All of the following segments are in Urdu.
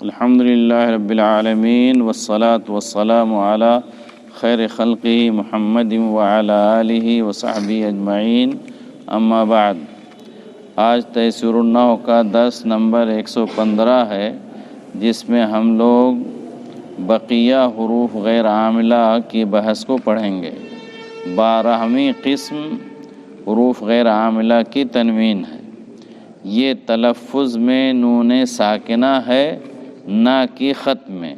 الحمد للہ رب العالمین والصلاة والسلام علی خیر خلقہ محمد وعلی آلہ وصحبہ اجمعین، اما بعد۔ آج تیسیر النحو کا درس نمبر 115 ہے، جس میں ہم لوگ بقیہ حروف غیر عاملہ کی بحث کو پڑھیں گے۔ 12ویں قسم حروف غیر عاملہ کی تنوین ہے۔ یہ تلفظ میں نون ساکنہ ہے، نہ کہ خط میں،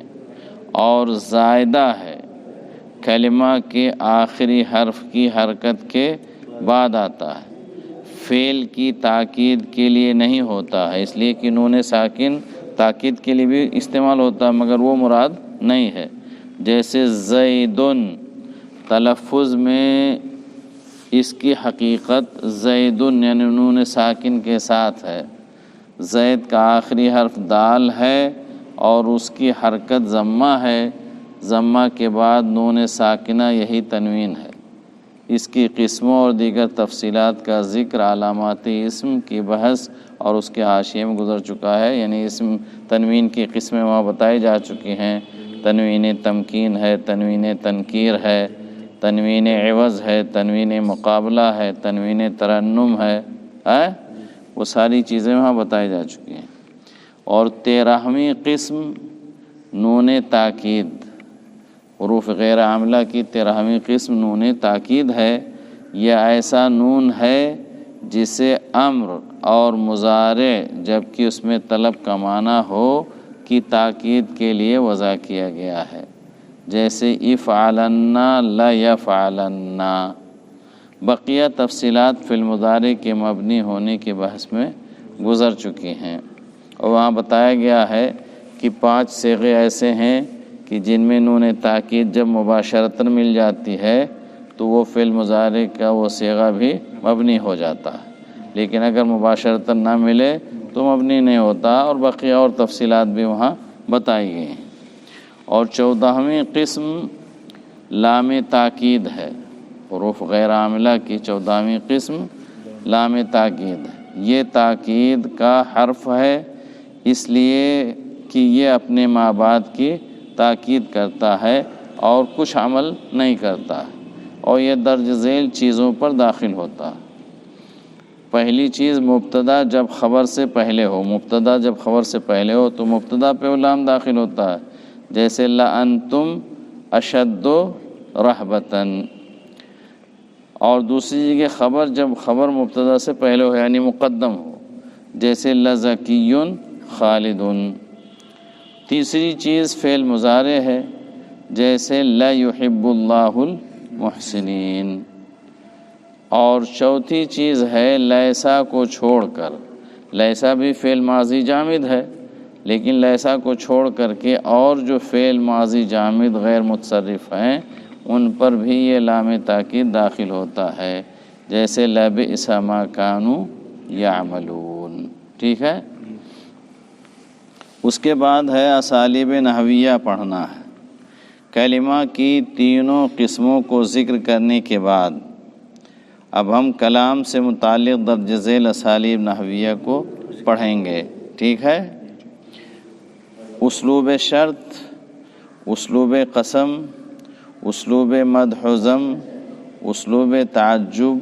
اور زائدہ ہے، کلمہ کے آخری حرف کی حرکت کے بعد آتا ہے، فعل کی تاکید کے لیے نہیں ہوتا ہے، اس لیے کہ نون ساکن تاکید کے لیے بھی استعمال ہوتا ہے مگر وہ مراد نہیں ہے۔ جیسے زیدن، تلفظ میں اس کی حقیقت زیدن یعنی نون ساکن کے ساتھ ہے، زید کا آخری حرف دال ہے اور اس کی حرکت ضمہ ہے، ضمہ کے بعد نون ساکنہ، یہی تنوین ہے۔ اس کی قسموں اور دیگر تفصیلات کا ذکر علامات اسم کی بحث اور اس کے حاشیے میں گزر چکا ہے، یعنی اسم تنوین کی قسمیں وہاں بتائی جا چکی ہیں۔ تنوین تمکین ہے، تنوین تنکیر ہے، تنوین عوض ہے، تنوین مقابلہ ہے، تنوین ترنم ہے، وہ ساری چیزیں وہاں بتائی جا چکی ہیں۔ اور 13ویں قسم نون تاکید، حروف غیر عاملہ کی 13ویں قسم نون تاکید ہے۔ یہ ایسا نون ہے جسے امر اور مضارع جبکہ اس میں طلب کا معنی ہو کی تاکید کے لیے وضع کیا گیا ہے، جیسے افعلن لیفعلن۔ بقیہ تفصیلات فی المضارع کے مبنی ہونے کے بحث میں گزر چکی ہیں، اور وہاں بتایا گیا ہے کہ 5 صیغے ایسے ہیں کہ جن میں نون تاکید جب مباشرتاً مل جاتی ہے تو وہ فعل مضارع کا وہ صیغہ بھی مبنی ہو جاتا ہے، لیکن اگر مباشرتاً نہ ملے تو مبنی نہیں ہوتا، اور بقیہ اور تفصیلات بھی وہاں بتائی گئی ہیں۔ اور 14ویں قسم لام تاکید ہے، حروف غیر عاملہ کی 14ویں قسم لام تاکید ہے۔ یہ تاکید کا حرف ہے، اس لیے کہ یہ اپنے ما بعد کی تاکید کرتا ہے اور کچھ عمل نہیں کرتا ہے، اور یہ درج ذیل چیزوں پر داخل ہوتا ہے۔ پہلی چیز مبتدا جب خبر سے پہلے ہو، مبتدا جب خبر سے پہلے ہو تو مبتدا پہ وہ لام داخل ہوتا ہے، جیسے لأنتم اشد رہبتاً۔ اور دوسری جگہ خبر جب خبر مبتدا سے پہلے ہو یعنی مقدم ہو، جیسے لزکی خالد۔ تیسری چیز فعل مضارع ہے، جیسے لا یحب اللہ المحسنین۔ اور چوتھی چیز ہے لیسا کو چھوڑ کر، لیسا بھی فعل ماضی جامد ہے، لیکن لیسا کو چھوڑ کر کے اور جو فعل ماضی جامد غیر متصرف ہیں ان پر بھی یہ لام تاکید داخل ہوتا ہے، جیسے لبئس ما کانوا یعملون۔ ٹھیک ہے، اس کے بعد ہے اسالیب نحویہ پڑھنا ہے۔ کلمہ کی تینوں قسموں کو ذکر کرنے کے بعد اب ہم کلام سے متعلق درج ذیل اسالیب نحویہ کو پڑھیں گے۔ ٹھیک ہے، اسلوب شرط، اسلوب قسم، اسلوب مدح و ذم، اسلوب تعجب،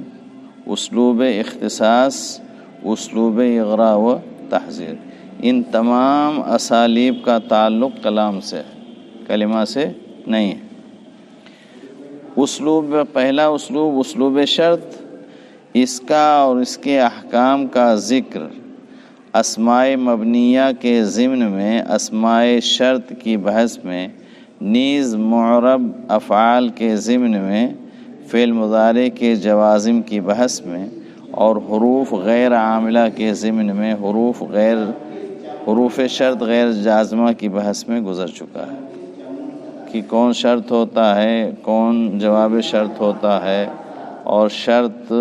اسلوب اختصاص، اسلوب اغراء و تحذیر۔ ان تمام اسالیب کا تعلق کلام سے ہے، کلمہ سے نہیں ہے۔ پہلا اسلوب اسلوب شرط، اس کا اور اس کے احکام کا ذکر اسماء مبنیہ کے ضمن میں اسماء شرط کی بحث میں، نیز معرب افعال کے ضمن میں فعل مضارع کے جوازم کی بحث میں، اور حروف غیر عاملہ کے ضمن میں حروف شرط غیر جازمہ کی بحث میں گزر چکا ہے کہ کون شرط ہوتا ہے، کون جواب شرط ہوتا ہے، اور شرط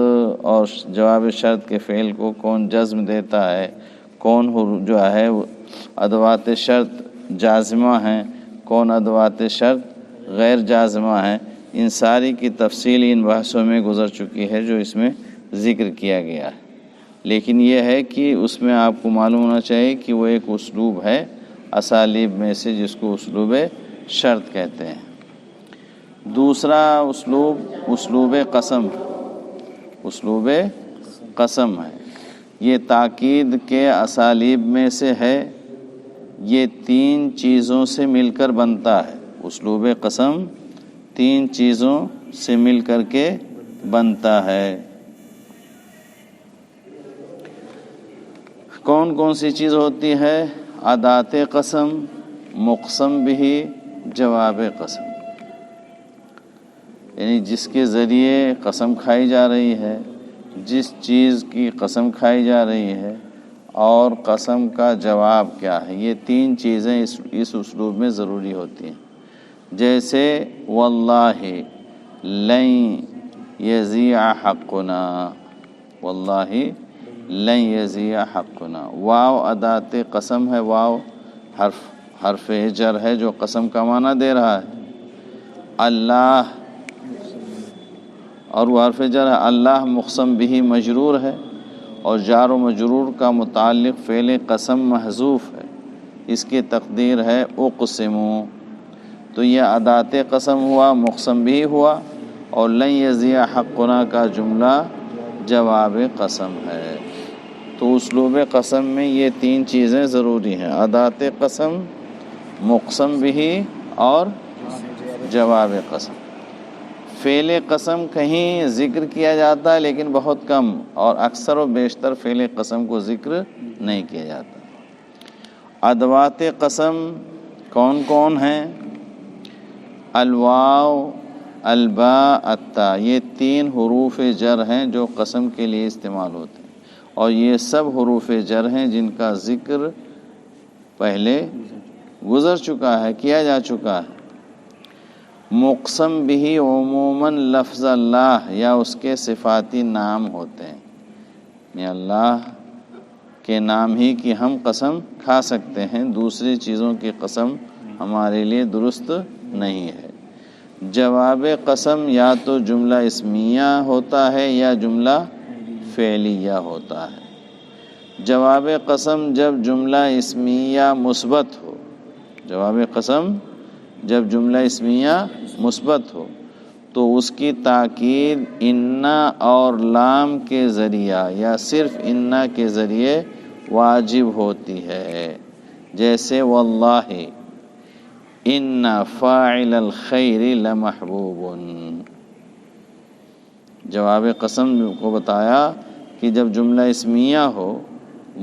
اور جواب شرط کے فعل کو کون جزم دیتا ہے، کون جو ہے ادوات شرط جازمہ ہیں، کون ادوات شرط غیر جازمہ ہیں۔ ان ساری کی تفصیل ان بحثوں میں گزر چکی ہے جو اس میں ذکر کیا گیا ہے، لیکن یہ ہے کہ اس میں آپ کو معلوم ہونا چاہیے کہ وہ ایک اسلوب ہے اسالیب میں سے جس کو اسلوب شرط کہتے ہیں۔ دوسرا اسلوب قسم، اسلوب قسم ہے، یہ تاکید کے اسالیب میں سے ہے، یہ 3 چیزوں سے مل کر بنتا ہے۔ اسلوب قسم 3 چیزوں سے مل کر کے بنتا ہے۔ کون کون سی چیز ہوتی ہے؟ ادات قسم، مقسم بھی، جواب قسم، یعنی جس کے ذریعے قسم کھائی جا رہی ہے، جس چیز کی قسم کھائی جا رہی ہے، اور قسم کا جواب کیا ہے، یہ 3 چیزیں اس اسلوب میں ضروری ہوتی ہیں۔ جیسے واللہ لن یضیع حقنا، واللہ لن یضیع حقنا، واو ادات قسم ہے، واو حرف جر ہے جو قسم کا معنی دے رہا ہے۔ اللہ، اور وہ حرف جر ہے، اللہ مقسم بھی مجرور ہے، اور جار و مجرور کا متعلق فعل قسم محذوف ہے، اس کی تقدیر ہے اقسموا، تو یہ ادات قسم ہوا، مقسم بھی ہوا، اور لن یضیع حقنا کا جملہ جواب قسم ہے۔ تو اسلوب قسم میں یہ 3 چیزیں ضروری ہیں، ادات قسم، مقسم بھی، اور جواب قسم۔ فعل قسم کہیں ذکر کیا جاتا ہے لیکن بہت کم، اور اکثر و بیشتر فعل قسم کو ذکر نہیں کیا جاتا۔ ادوات قسم کون کون ہیں؟ الواو، الباء، التا، یہ 3 حروف جر ہیں جو قسم کے لیے استعمال ہوتے ہیں، اور یہ سب حروف جر ہیں جن کا ذکر پہلے گزر چکا ہے، کیا جا چکا ہے۔ مقسم بھی عموماً لفظ اللہ یا اس کے صفاتی نام ہوتے ہیں، یعنی اللہ کے نام ہی کی ہم قسم کھا سکتے ہیں، دوسری چیزوں کی قسم ہمارے لیے درست نہیں ہے۔ جواب قسم یا تو جملہ اسمیہ ہوتا ہے یا جملہ فعلیہ ہوتا ہے۔ جواب قسم جب جملہ اسمیہ مثبت ہو، جواب قسم جب جملہ اسمیہ مثبت ہو تو اس کی تاکید انا اور لام کے ذریعہ یا صرف انا کے ذریعے واجب ہوتی ہے، جیسے واللہ ان فاعل الخیر لمحبوب۔ جواب قسم کو بتایا کہ جب جملہ اسمیہ ہو،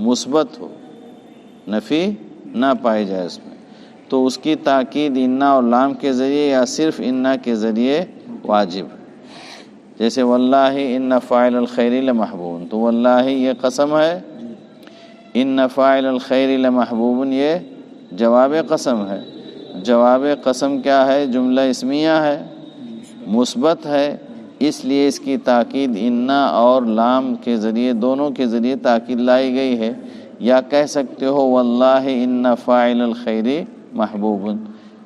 مثبت ہو، نفی نہ پائی جائے اس میں، تو اس کی تاکید انا اور لام کے ذریعے یا صرف انا کے ذریعے واجب ہے، جیسے واللہ ان فاعل الخیر لمحبوب، تو واللہ یہ قسم ہے، ان فاعل الخیر لمحبوب یہ جواب قسم ہے۔ جواب قسم کیا ہے؟ جملہ اسمیہ ہے، مثبت ہے، اس لیے اس کی تاکید انا اور لام کے ذریعے، دونوں کے ذریعے تاکید لائی گئی ہے۔ یا کہہ سکتے ہو واللہ ان فاعل الخیر محبوب،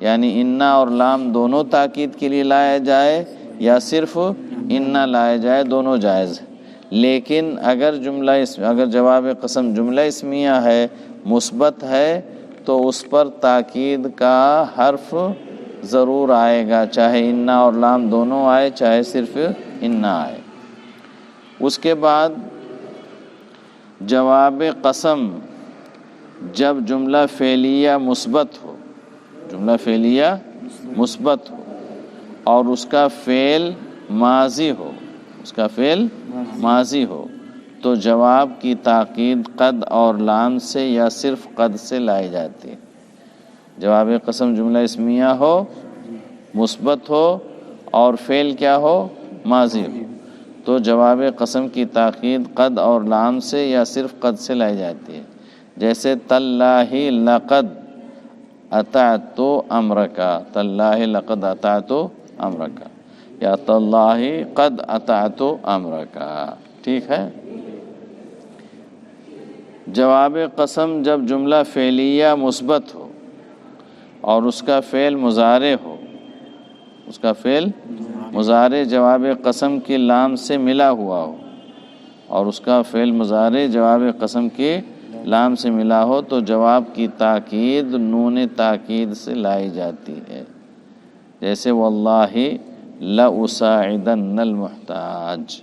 یعنی انا اور لام دونوں تاکید کے لیے لایا جائے یا صرف انا لایا جائے، دونوں جائز ہے۔ لیکن اگر جواب قسم جملہ اسمیہ ہے، مثبت ہے، تو اس پر تاکید کا حرف ضرور آئے گا، چاہے انا اور لام دونوں آئے، چاہے صرف انا آئے۔ اس کے بعد جواب قسم جب جملہ فعلیہ مثبت ہو، جملہ فعلیہ مثبت ہو اور اس کا فعل ماضی ہو، اس کا فعل ماضی ہو، تو جواب کی تاکید قد اور لام سے یا صرف قد سے لائی جاتی ہے۔ جواب قسم جملہ اسمیہ ہو، مثبت ہو، اور فعل کیا ہو؟ ماضی ہو، تو جواب قسم کی تاکید قد اور لام سے یا صرف قد سے لائی جاتی ہے، جیسے تاللہ لقد اطعت امرک، تاللہ لقد اطعت امرک، یا تاللہ قد اطعت امرک، ٹھیک ہے۔ جواب قسم جب جملہ فعلیہ مثبت ہو اور اس کا فعل مضارع ہو، اس کا فعل مضارع جواب قسم کی لام سے ملا ہوا ہو، اور اس کا فعل مضارع جواب قسم کی لام سے ملا ہو تو جواب کی تاکید نون تاکید سے لائی جاتی ہے، جیسے واللہ لأساعدن المحتاج،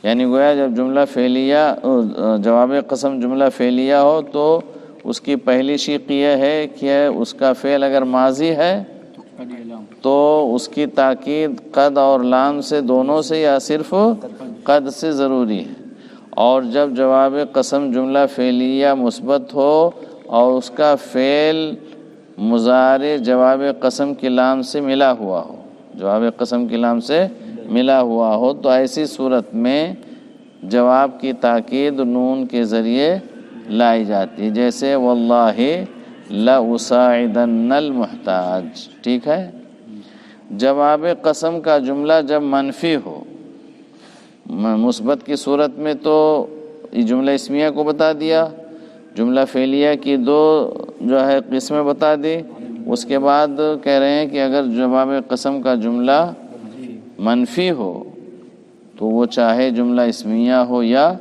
یعنی گویا جب جملہ فعلیہ جواب قسم جملہ فعلیہ ہو تو اس کی پہلی شق یہ ہے کہ اس کا فعل اگر ماضی ہے تو اس کی تاکید قد اور لام سے دونوں سے یا صرف قد سے ضروری ہے، اور جب جواب قسم جملہ فعلیہ مثبت ہو اور اس کا فعل مضارع جواب قسم کی لام سے ملا ہوا ہو، جواب قسم کی لام سے ملا ہوا ہو، تو ایسی صورت میں جواب کی تاکید نون کے ذریعے لائی جاتی ہے، جیسے واللہ لأساعدن المحتاج، ٹھیک ہے۔ جواب قسم کا جملہ جب منفی ہو، مثبت کی صورت میں تو یہ جملہ اسمیہ کو بتا دیا، جملہ فعلیہ کی دو جو ہے قسمیں بتا دی، اس کے بعد کہہ رہے ہیں کہ اگر جواب قسم کا جملہ منفی ہو تو وہ چاہے جملہ اسمیہ ہو یا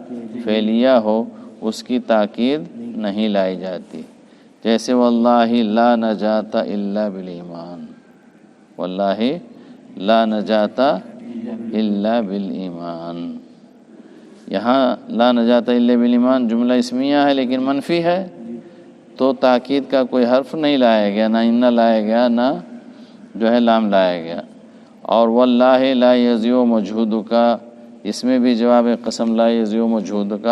فعلیہ ہو اس کی تاکید نہیں لائی جاتی، جیسے واللہ لا نجات الا بالایمان، واللہ لا نجات الا بالایمان، یہاں لا نجات الا بالایمان جملہ اسمیہ ہے لیکن منفی ہے تو تاکید کا کوئی حرف نہیں لایا گیا، نہ ان لایا گیا نہ جو ہے لام لایا گیا، اور واللہ لا یضیع مجہودک، اس میں بھی جواب قسم لا یضیع مجہودک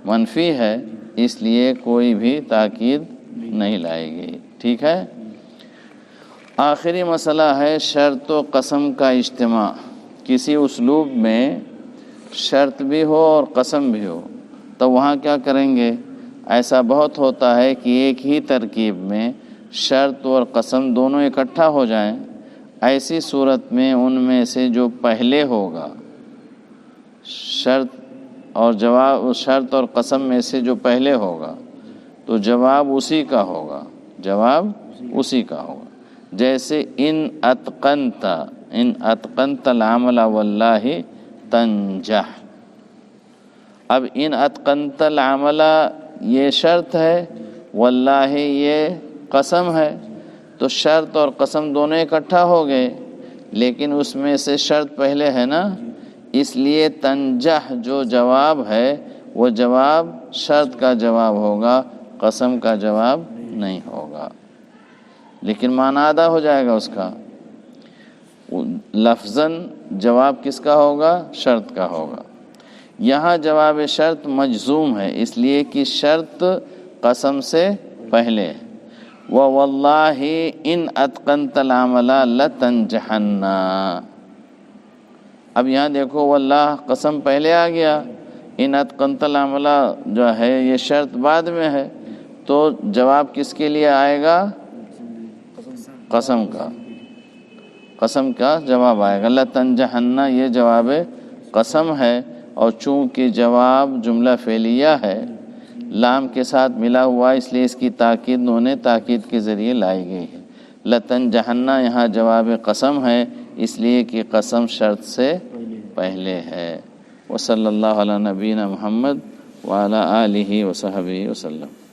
منفی ہے، اس لیے کوئی بھی تاکید نہیں لائے گی، ٹھیک ہے۔ آخری مسئلہ ہے شرط و قسم کا اجتماع، کسی اسلوب میں شرط بھی ہو اور قسم بھی ہو تو وہاں کیا کریں گے؟ ایسا بہت ہوتا ہے کہ ایک ہی ترکیب میں شرط اور قسم دونوں اکٹھا ہو جائیں، ایسی صورت میں ان میں سے جو پہلے ہوگا، شرط اور جواب، شرط اور قسم میں سے جو پہلے ہوگا تو جواب اسی کا ہوگا، جواب اسی کا ہوگا، جیسے ان اتقنت العمل واللہ تنجح، اب ان اتقنت العمل یہ شرط ہے، واللہ یہ قسم ہے، تو شرط اور قسم دونوں اکٹھا ہو گئے، لیکن اس میں سے شرط پہلے ہے نا، اس لیے تنجح جو جواب ہے وہ جواب شرط کا جواب ہوگا، قسم کا جواب نہیں ہوگا، لیکن معنی ادا ہو جائے گا اس کا، لفظاً جواب کس کا ہوگا؟ شرط کا ہوگا۔ یہاں جواب شرط مجزوم ہے اس لیے کہ شرط قسم سے پہلے، وَوَاللَّهِ إِنْ أَتْقَنْتَ الْعَمَلَ لَتَنْجَحَنَّ، اب یہاں دیکھو واللہ قسم پہلے آ گیا، ان اتقنت العمل جو ہے یہ شرط بعد میں ہے، تو جواب کس کے لیے آئے گا؟ قسم کا، قسم کا جواب آئے گا، لَتَنْجَحَنَّ یہ جواب قسم ہے، اور چونکہ جواب جملہ فعلیہ ہے لام کے ساتھ ملا ہوا اس لیے اس کی تاکید نون تاکید کے ذریعے لائی گئی ہے، لَتَنْجَحَنَّ یہاں جواب قسم ہے اس لیے کہ قسم شرط سے پہلے ہے۔ وصلی اللہ علی نبینا محمد وعلی آلہ وصحبہ وسلم۔